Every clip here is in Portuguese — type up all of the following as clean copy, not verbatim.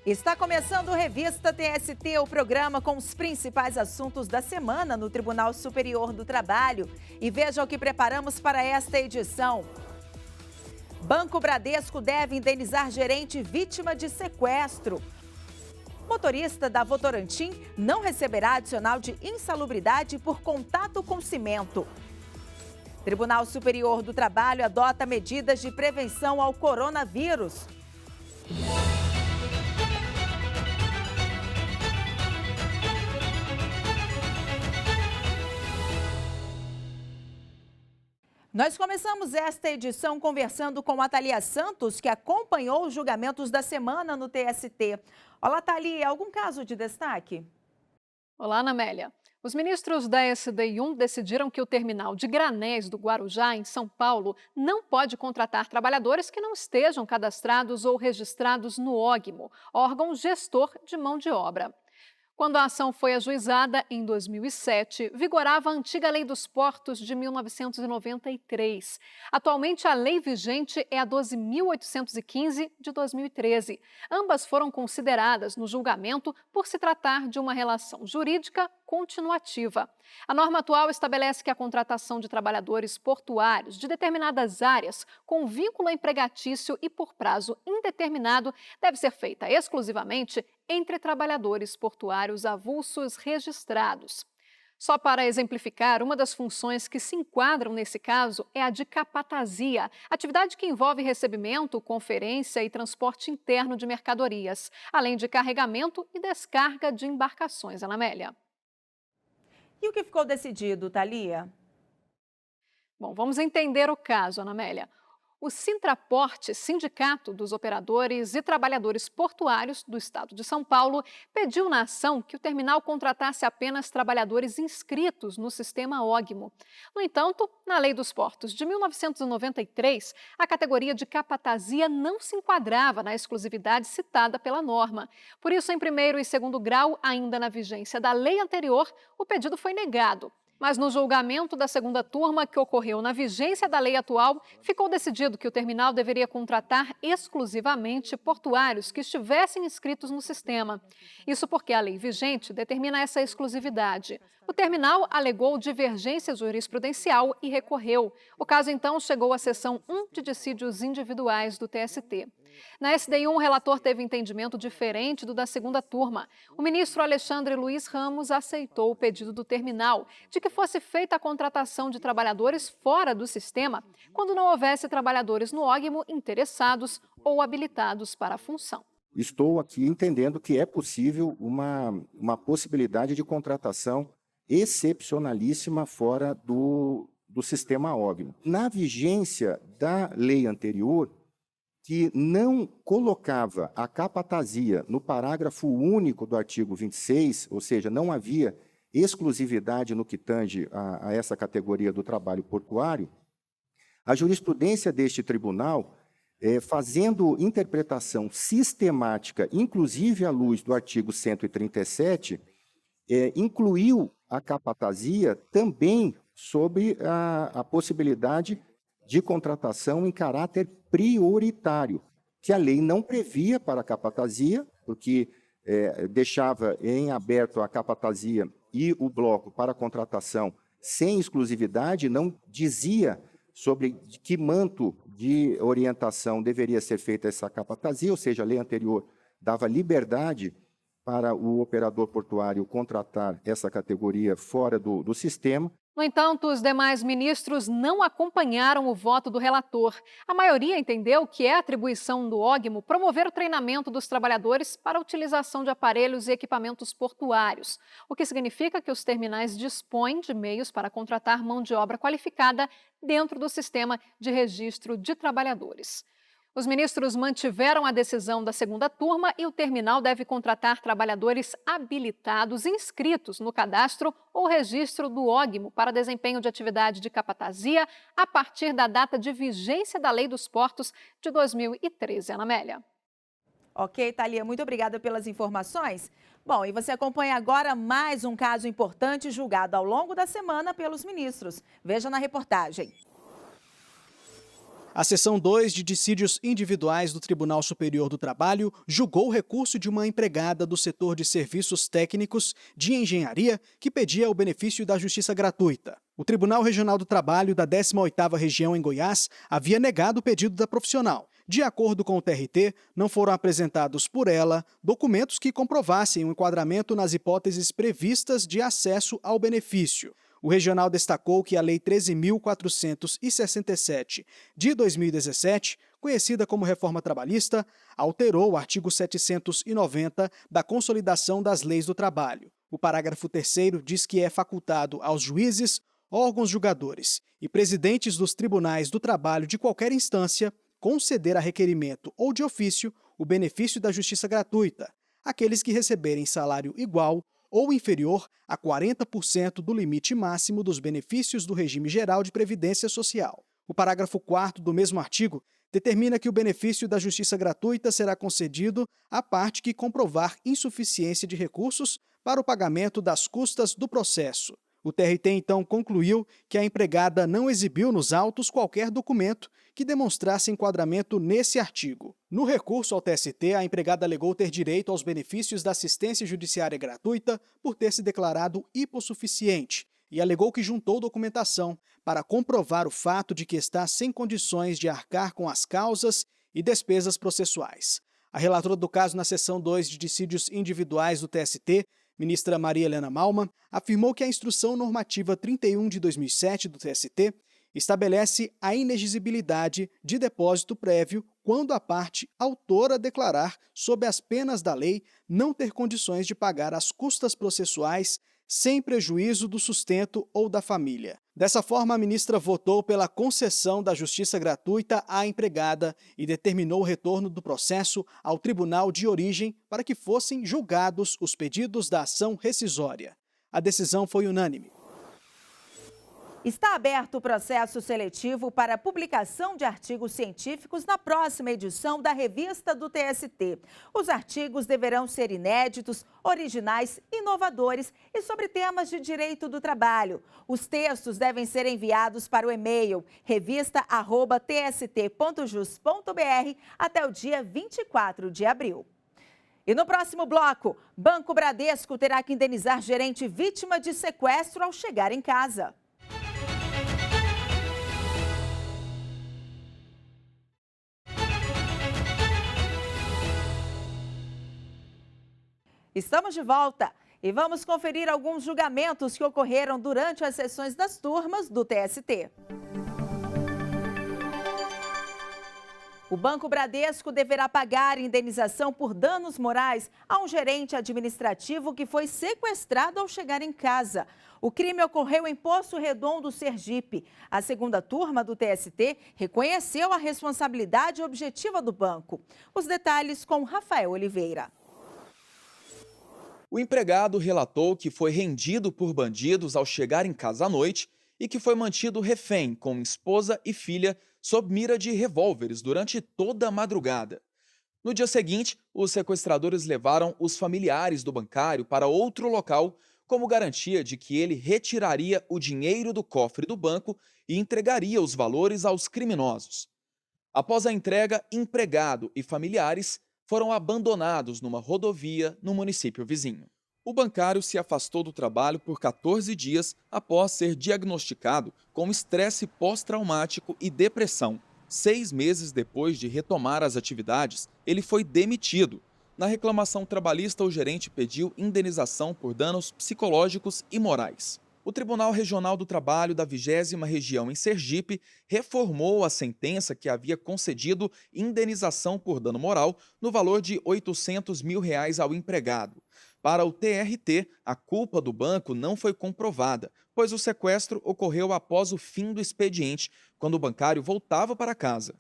Está começando o Revista TST, o programa com os principais assuntos da semana no Tribunal Superior do Trabalho. E veja o que preparamos para esta edição. Banco Bradesco deve indenizar gerente vítima de sequestro. Motorista da Votorantim não receberá adicional de insalubridade por contato com cimento. Tribunal Superior do Trabalho adota medidas de prevenção ao coronavírus. Nós começamos esta edição conversando com a Thalia Santos, que acompanhou os julgamentos da semana no TST. Olá, Thalia, algum caso de destaque? Olá, Ana Amélia. Os ministros da SDI1 decidiram que o terminal de Granéis do Guarujá, em São Paulo, não pode contratar trabalhadores que não estejam cadastrados ou registrados no OGMO, órgão gestor de mão de obra. Quando a ação foi ajuizada, em 2007, vigorava a antiga Lei dos Portos de 1993. Atualmente, a lei vigente é a 12.815 de 2013. Ambas foram consideradas no julgamento por se tratar de uma relação jurídica continuativa. A norma atual estabelece que a contratação de trabalhadores portuários de determinadas áreas com vínculo empregatício e por prazo indeterminado deve ser feita exclusivamente entre trabalhadores portuários avulsos registrados. Só para exemplificar, uma das funções que se enquadram nesse caso é a de capatazia, atividade que envolve recebimento, conferência e transporte interno de mercadorias, além de carregamento e descarga de embarcações. Ana Amélia. E o que ficou decidido, Thalia? Bom, vamos entender o caso, Ana Amélia. O Sintraporte, Sindicato dos Operadores e Trabalhadores Portuários do Estado de São Paulo, pediu na ação que o terminal contratasse apenas trabalhadores inscritos no sistema OGMO. No entanto, na Lei dos Portos de 1993, a categoria de capatazia não se enquadrava na exclusividade citada pela norma. Por isso, em primeiro e segundo grau, ainda na vigência da lei anterior, o pedido foi negado. Mas no julgamento da segunda turma, que ocorreu na vigência da lei atual, ficou decidido que o terminal deveria contratar exclusivamente portuários que estivessem inscritos no sistema. Isso porque a lei vigente determina essa exclusividade. O terminal alegou divergência jurisprudencial e recorreu. O caso, então, chegou à seção 1 de dissídios individuais do TST. Na SDI1, o relator teve entendimento diferente do da segunda turma. O ministro Alexandre Luiz Ramos aceitou o pedido do terminal de que fosse feita a contratação de trabalhadores fora do sistema, quando não houvesse trabalhadores no OGMO interessados ou habilitados para a função. Estou aqui entendendo que é possível uma possibilidade de contratação excepcionalíssima fora do sistema OGMO. Na vigência da lei anterior, que não colocava a capatazia no parágrafo único do artigo 26, ou seja, não havia exclusividade no que tange a essa categoria do trabalho portuário, a jurisprudência deste tribunal, fazendo interpretação sistemática, inclusive à luz do artigo 137, incluiu a capatazia também sobre a possibilidade de contratação em caráter prioritário, que a lei não previa para a capatazia, porque deixava em aberto a capatazia e o bloco para contratação sem exclusividade, não dizia sobre que manto de orientação deveria ser feita essa capatazia, ou seja, a lei anterior dava liberdade para o operador portuário contratar essa categoria fora do sistema. No entanto, os demais ministros não acompanharam o voto do relator. A maioria entendeu que é atribuição do OGMO promover o treinamento dos trabalhadores para a utilização de aparelhos e equipamentos portuários, o que significa que os terminais dispõem de meios para contratar mão de obra qualificada dentro do sistema de registro de trabalhadores. Os ministros mantiveram a decisão da segunda turma e o terminal deve contratar trabalhadores habilitados inscritos no cadastro ou registro do OGMO para desempenho de atividade de capatazia a partir da data de vigência da Lei dos Portos de 2013. Ana Amélia. Ok, Thalia, muito obrigada pelas informações. Bom, e você acompanha agora mais um caso importante julgado ao longo da semana pelos ministros. Veja na reportagem. A seção 2 de dissídios individuais do Tribunal Superior do Trabalho julgou o recurso de uma empregada do setor de serviços técnicos de engenharia que pedia o benefício da justiça gratuita. O Tribunal Regional do Trabalho da 18ª Região em Goiás havia negado o pedido da profissional. De acordo com o TRT, não foram apresentados por ela documentos que comprovassem o enquadramento nas hipóteses previstas de acesso ao benefício. O regional destacou que a Lei 13.467 de 2017, conhecida como Reforma Trabalhista, alterou o artigo 790 da Consolidação das Leis do Trabalho. O parágrafo 3º diz que é facultado aos juízes, órgãos julgadores e presidentes dos tribunais do trabalho de qualquer instância conceder a requerimento ou de ofício o benefício da justiça gratuita, àqueles que receberem salário igual ou inferior a 40% do limite máximo dos benefícios do regime geral de previdência social. O parágrafo 4º do mesmo artigo determina que o benefício da justiça gratuita será concedido à parte que comprovar insuficiência de recursos para o pagamento das custas do processo. O TRT, então, concluiu que a empregada não exibiu nos autos qualquer documento que demonstrasse enquadramento nesse artigo. No recurso ao TST, a empregada alegou ter direito aos benefícios da assistência judiciária gratuita por ter se declarado hipossuficiente e alegou que juntou documentação para comprovar o fato de que está sem condições de arcar com as causas e despesas processuais. A relatora do caso na seção 2 de dissídios individuais do TST, ministra Maria Helena Malman, afirmou que a Instrução Normativa 31 de 2007 do TST estabelece a inexigibilidade de depósito prévio quando a parte autora declarar, sob as penas da lei, não ter condições de pagar as custas processuais sem prejuízo do sustento ou da família. Dessa forma, a ministra votou pela concessão da justiça gratuita à empregada e determinou o retorno do processo ao tribunal de origem para que fossem julgados os pedidos da ação rescisória. A decisão foi unânime. Está aberto o processo seletivo para a publicação de artigos científicos na próxima edição da revista do TST. Os artigos deverão ser inéditos, originais, inovadores e sobre temas de direito do trabalho. Os textos devem ser enviados para o e-mail revista@tst.jus.br até o dia 24 de abril. E no próximo bloco, Banco Bradesco terá que indenizar gerente vítima de sequestro ao chegar em casa. Estamos de volta e vamos conferir alguns julgamentos que ocorreram durante as sessões das turmas do TST. O Banco Bradesco deverá pagar indenização por danos morais a um gerente administrativo que foi sequestrado ao chegar em casa. O crime ocorreu em Poço Redondo, Sergipe. A segunda turma do TST reconheceu a responsabilidade objetiva do banco. Os detalhes com Rafael Oliveira. O empregado relatou que foi rendido por bandidos ao chegar em casa à noite e que foi mantido refém com esposa e filha sob mira de revólveres durante toda a madrugada. No dia seguinte, os sequestradores levaram os familiares do bancário para outro local como garantia de que ele retiraria o dinheiro do cofre do banco e entregaria os valores aos criminosos. Após a entrega, empregado e familiares foram abandonados numa rodovia no município vizinho. O bancário se afastou do trabalho por 14 dias após ser diagnosticado com estresse pós-traumático e depressão. 6 meses depois de retomar as atividades, ele foi demitido. Na reclamação trabalhista, o gerente pediu indenização por danos psicológicos e morais. O Tribunal Regional do Trabalho da 20ª Região em Sergipe reformou a sentença que havia concedido indenização por dano moral no valor de R$ 800 mil ao empregado. Para o TRT, a culpa do banco não foi comprovada, pois o sequestro ocorreu após o fim do expediente, quando o bancário voltava para casa.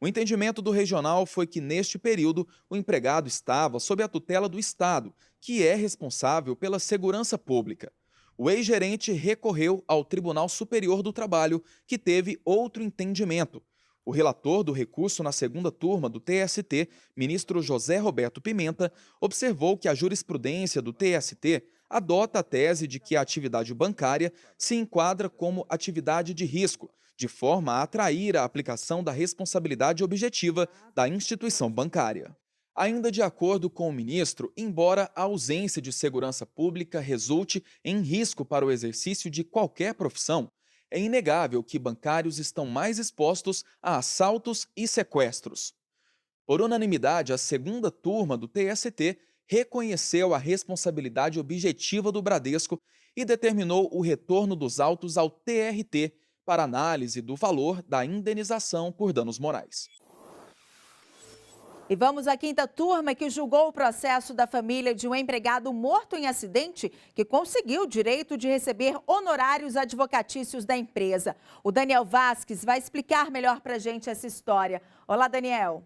O entendimento do regional foi que, neste período, o empregado estava sob a tutela do Estado, que é responsável pela segurança pública. O ex-gerente recorreu ao Tribunal Superior do Trabalho, que teve outro entendimento. O relator do recurso na segunda turma do TST, ministro José Roberto Pimenta, observou que a jurisprudência do TST adota a tese de que a atividade bancária se enquadra como atividade de risco, de forma a atrair a aplicação da responsabilidade objetiva da instituição bancária. Ainda de acordo com o ministro, embora a ausência de segurança pública resulte em risco para o exercício de qualquer profissão, é inegável que bancários estão mais expostos a assaltos e sequestros. Por unanimidade, a segunda turma do TST reconheceu a responsabilidade objetiva do Bradesco e determinou o retorno dos autos ao TRT para análise do valor da indenização por danos morais. E vamos à quinta turma que julgou o processo da família de um empregado morto em acidente que conseguiu o direito de receber honorários advocatícios da empresa. O Daniel Vasques vai explicar melhor para a gente essa história. Olá, Daniel.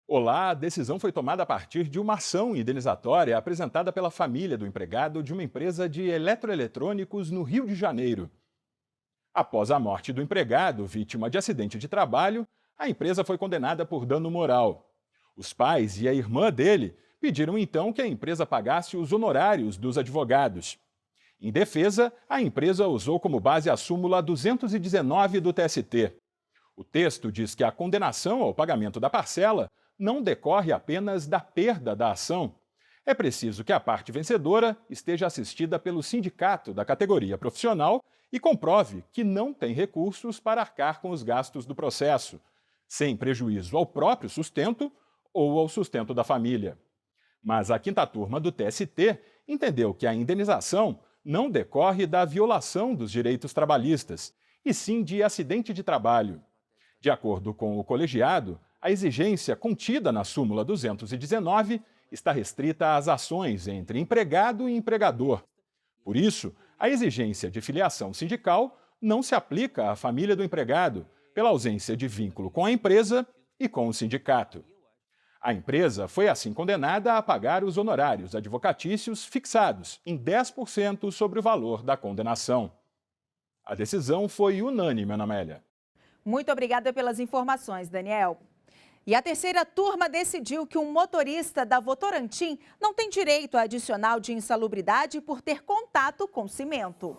Olá, a decisão foi tomada a partir de uma ação indenizatória apresentada pela família do empregado de uma empresa de eletroeletrônicos no Rio de Janeiro. Após a morte do empregado, vítima de acidente de trabalho, a empresa foi condenada por dano moral. Os pais e a irmã dele pediram então que a empresa pagasse os honorários dos advogados. Em defesa, a empresa usou como base a súmula 219 do TST. O texto diz que a condenação ao pagamento da parcela não decorre apenas da perda da ação. É preciso que a parte vencedora esteja assistida pelo sindicato da categoria profissional e comprove que não tem recursos para arcar com os gastos do processo, sem prejuízo ao próprio sustento ou ao sustento da família. Mas a quinta turma do TST entendeu que a indenização não decorre da violação dos direitos trabalhistas, e sim de acidente de trabalho. De acordo com o colegiado, a exigência contida na súmula 219 está restrita às ações entre empregado e empregador. Por isso, a exigência de filiação sindical não se aplica à família do empregado, pela ausência de vínculo com a empresa e com o sindicato. A empresa foi assim condenada a pagar os honorários advocatícios fixados em 10% sobre o valor da condenação. A decisão foi unânime, Ana Amélia. Muito obrigada pelas informações, Daniel. E a terceira turma decidiu que um motorista da Votorantim não tem direito a adicional de insalubridade por ter contato com cimento.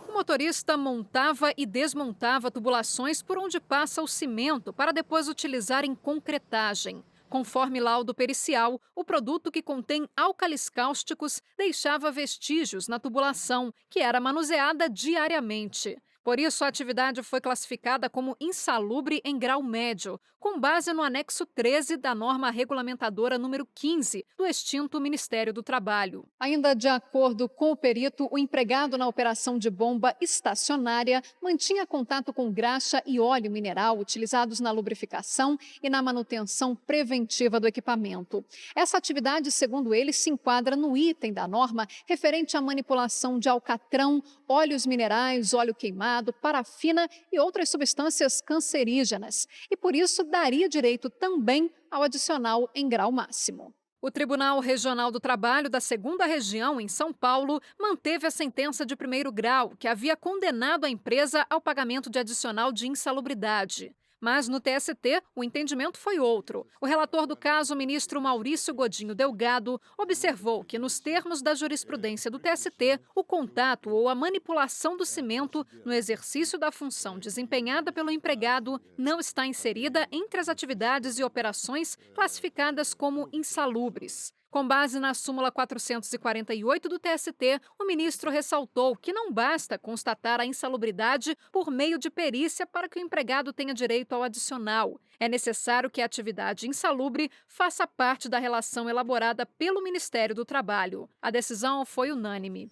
O motorista montava e desmontava tubulações por onde passa o cimento para depois utilizar em concretagem. Conforme laudo pericial, o produto que contém álcalis cáusticos deixava vestígios na tubulação, que era manuseada diariamente. Por isso, a atividade foi classificada como insalubre em grau médio, com base no anexo 13 da norma regulamentadora número 15 do extinto Ministério do Trabalho. Ainda de acordo com o perito, o empregado na operação de bomba estacionária mantinha contato com graxa e óleo mineral utilizados na lubrificação e na manutenção preventiva do equipamento. Essa atividade, segundo ele, se enquadra no item da norma referente à manipulação de alcatrão, óleos minerais, óleo queimado, parafina e outras substâncias cancerígenas, e por isso daria direito também ao adicional em grau máximo. O Tribunal Regional do Trabalho da 2ª Região, em São Paulo, manteve a sentença de 1º grau, que havia condenado a empresa ao pagamento de adicional de insalubridade. Mas no TST, o entendimento foi outro. O relator do caso, o ministro Maurício Godinho Delgado, observou que, nos termos da jurisprudência do TST, o contato ou a manipulação do cimento no exercício da função desempenhada pelo empregado não está inserida entre as atividades e operações classificadas como insalubres. Com base na súmula 448 do TST, o ministro ressaltou que não basta constatar a insalubridade por meio de perícia para que o empregado tenha direito ao adicional. É necessário que a atividade insalubre faça parte da relação elaborada pelo Ministério do Trabalho. A decisão foi unânime.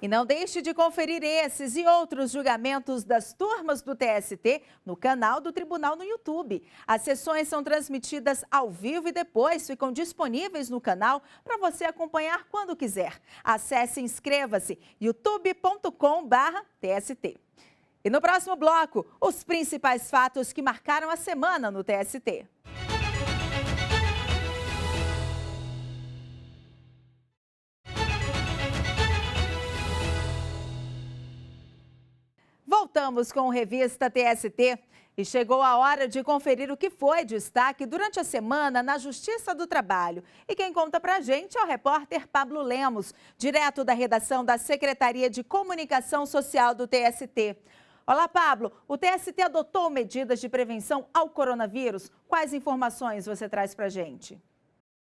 E não deixe de conferir esses e outros julgamentos das turmas do TST no canal do Tribunal no YouTube. As sessões são transmitidas ao vivo e depois ficam disponíveis no canal para você acompanhar quando quiser. Acesse e inscreva-se youtube.com/TST. E no próximo bloco, os principais fatos que marcaram a semana no TST. Voltamos com o Revista TST. E chegou a hora de conferir o que foi destaque durante a semana na Justiça do Trabalho. E quem conta pra gente é o repórter Pablo Lemos, direto da redação da Secretaria de Comunicação Social do TST. Olá, Pablo. O TST adotou medidas de prevenção ao coronavírus. Quais informações você traz pra gente?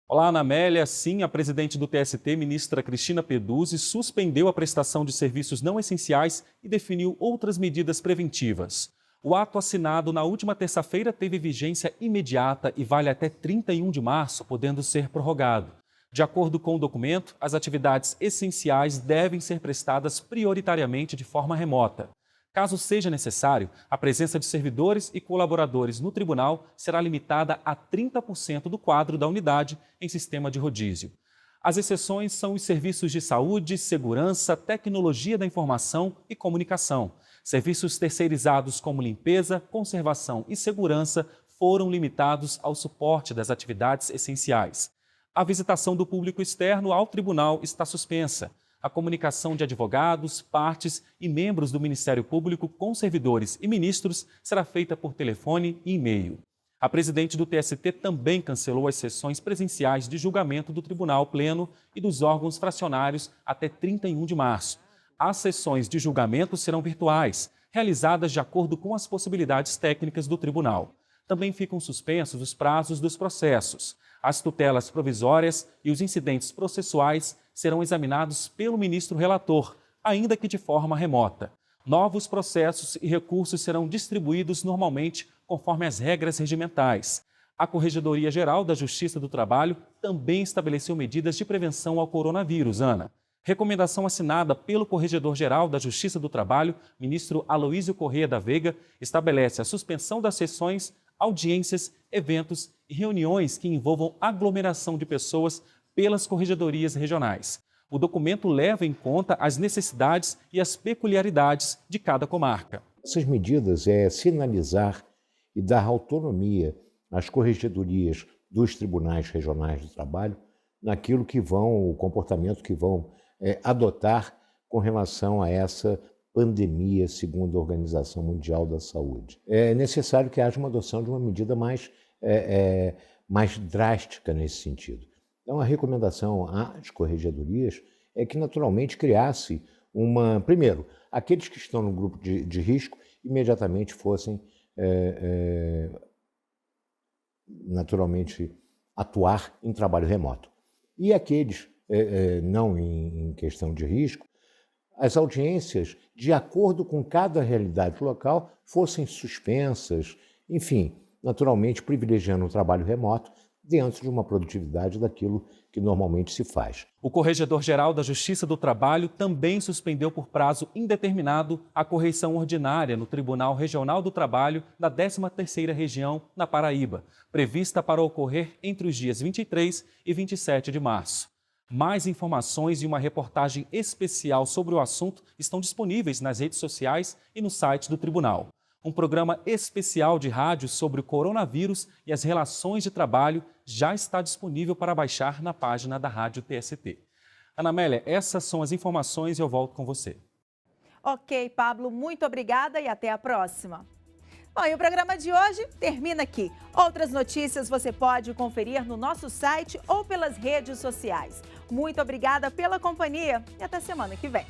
Olá, Ana Amélia. Sim, a presidente do TST, ministra Cristina Peduzzi, suspendeu a prestação de serviços não essenciais e definiu outras medidas preventivas. O ato assinado na última terça-feira teve vigência imediata e vale até 31 de março, podendo ser prorrogado. De acordo com o documento, as atividades essenciais devem ser prestadas prioritariamente de forma remota. Caso seja necessário, a presença de servidores e colaboradores no tribunal será limitada a 30% do quadro da unidade em sistema de rodízio. As exceções são os serviços de saúde, segurança, tecnologia da informação e comunicação. Serviços terceirizados como limpeza, conservação e segurança foram limitados ao suporte das atividades essenciais. A visitação do público externo ao tribunal está suspensa. A comunicação de advogados, partes e membros do Ministério Público com servidores e ministros será feita por telefone e e-mail. A presidente do TST também cancelou as sessões presenciais de julgamento do Tribunal Pleno e dos órgãos fracionários até 31 de março. As sessões de julgamento serão virtuais, realizadas de acordo com as possibilidades técnicas do tribunal. Também ficam suspensos os prazos dos processos. As tutelas provisórias e os incidentes processuais serão examinados pelo ministro relator, ainda que de forma remota. Novos processos e recursos serão distribuídos normalmente conforme as regras regimentais. A Corregedoria Geral da Justiça do Trabalho também estabeleceu medidas de prevenção ao coronavírus, Ana. Recomendação assinada pelo Corregedor-Geral da Justiça do Trabalho, ministro Aloísio Corrêa da Veiga, estabelece a suspensão das sessões, audiências, eventos e reuniões que envolvam aglomeração de pessoas pelas corregedorias regionais. O documento leva em conta as necessidades e as peculiaridades de cada comarca. Essas medidas é sinalizar e dar autonomia às corregedorias dos tribunais regionais do trabalho naquilo que vão, o comportamento que vão adotar com relação a essa pandemia, segundo a Organização Mundial da Saúde. É necessário que haja uma adoção de uma medida mais drástica nesse sentido. Então, a recomendação às corregedorias é que, naturalmente, criasse primeiro, aqueles que estão no grupo de risco imediatamente fossem, naturalmente, atuar em trabalho remoto. E aqueles não em questão de risco, as audiências, de acordo com cada realidade local, fossem suspensas, enfim, naturalmente privilegiando o trabalho remoto dentro de uma produtividade daquilo que normalmente se faz. O Corregedor-Geral da Justiça do Trabalho também suspendeu por prazo indeterminado a correição ordinária no Tribunal Regional do Trabalho da 13ª Região, na Paraíba, prevista para ocorrer entre os dias 23 e 27 de março. Mais informações e uma reportagem especial sobre o assunto estão disponíveis nas redes sociais e no site do Tribunal. Um programa especial de rádio sobre o coronavírus e as relações de trabalho já está disponível para baixar na página da Rádio TST. Ana Amélia, essas são as informações e eu volto com você. Ok, Pablo, muito obrigada e até a próxima. Bom, e o programa de hoje termina aqui. Outras notícias você pode conferir no nosso site ou pelas redes sociais. Muito obrigada pela companhia e até semana que vem.